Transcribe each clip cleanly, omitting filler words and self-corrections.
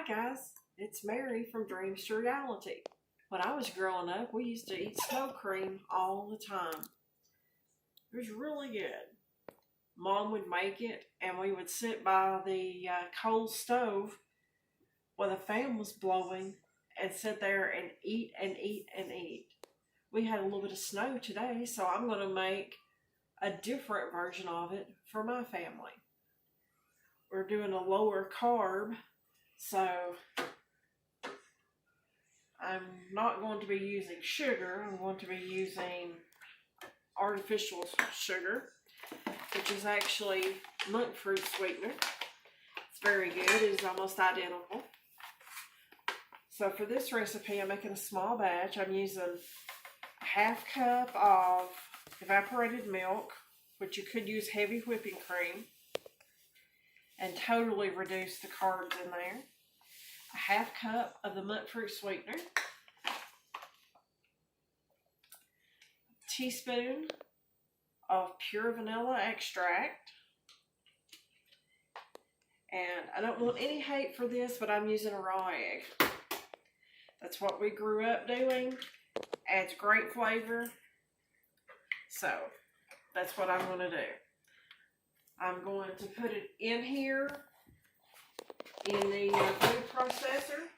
guys, it's Mary from Dreams to Reality. When I was growing up, we used to eat snow cream all the time. It was really good. Mom would make it, and we would sit by the coal stove while the fan was blowing and sit there and eat and eat and eat. We had a little bit of snow today, so I'm going to make a different version of it for my family. We're doing a lower carb, so I'm not going to be using sugar. I'm going to be using artificial sugar, which is actually monkfruit sweetener. It's very good. It is almost identical. So for this recipe, I'm making a small batch. I'm using a half cup of evaporated milk, which you could use heavy whipping cream and totally reduce the carbs in there. A half cup of the monkfruit sweetener. A teaspoon of pure vanilla extract. And I don't want any hate for this, but I'm using a raw egg. That's what we grew up doing. Adds great flavor. So that's what I'm going to do. I'm going to put it in here in the food processor.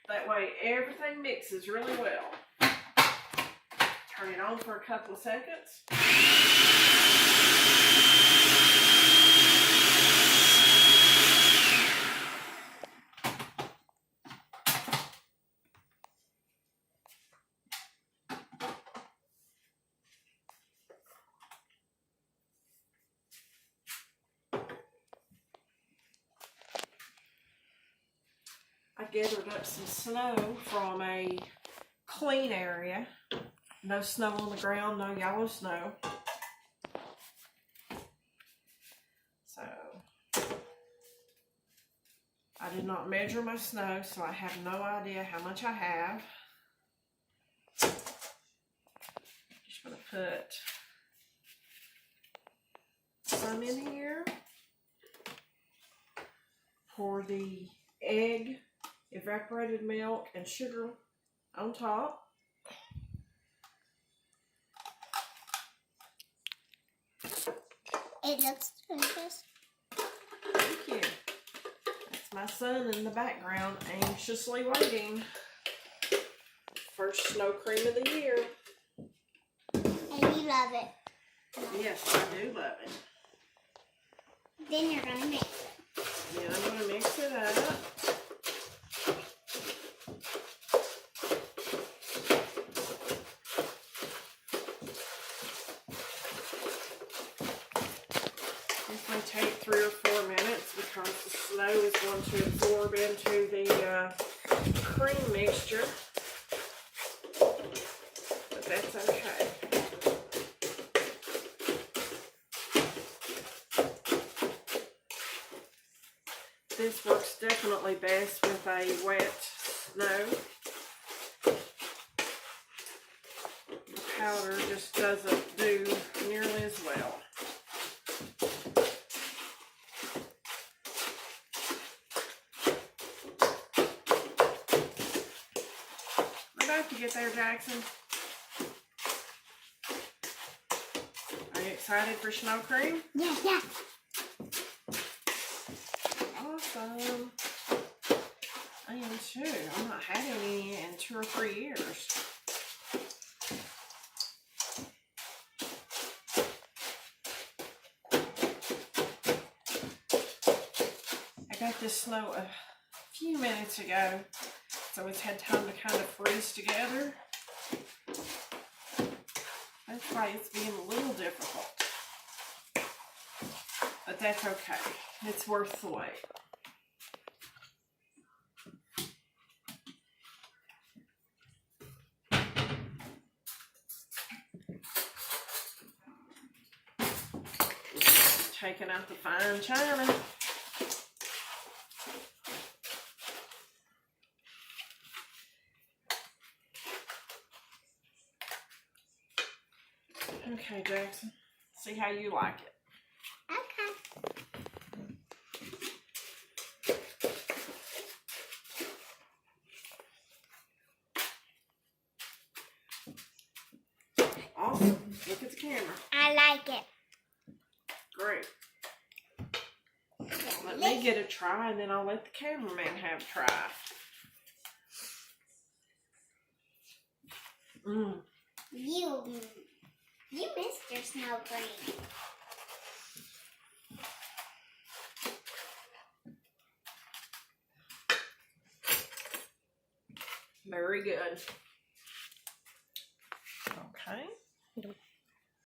That way everything mixes really well. Turn it on for a couple of seconds. I gathered up some snow from a clean area. No snow on the ground, no yellow snow. So, I did not measure my snow, so I have no idea how much I have. Just going to put some in here. Pour the egg, evaporated milk, and sugar on top. It looks delicious. Thank you. That's my son in the background, anxiously waiting. First snow cream of the year. And you love it. Yes, I do love it. Then you're going to mix it. Then I'm going to mix it up. This may take 3 or 4 minutes because the snow is going to absorb into the cream mixture. But that's okay. This works definitely best with a wet snow. The powder just doesn't do nearly as well. About to get there, Jackson. Are you excited for snow cream? Yeah, yeah. Awesome. I am too. I'm not having any in 2 or 3 years. I got this snow a few minutes ago, so it's had time to kind of freeze together. That's why it's being a little difficult. But that's okay. It's worth the wait. Taking out the fine china. Okay, Jackson. See how you like it. Okay. Look at the camera. I like it. Great. Let me get a try, and then I'll let the cameraman have a try. Mmm. You missed your snow cream. Very good. Okay.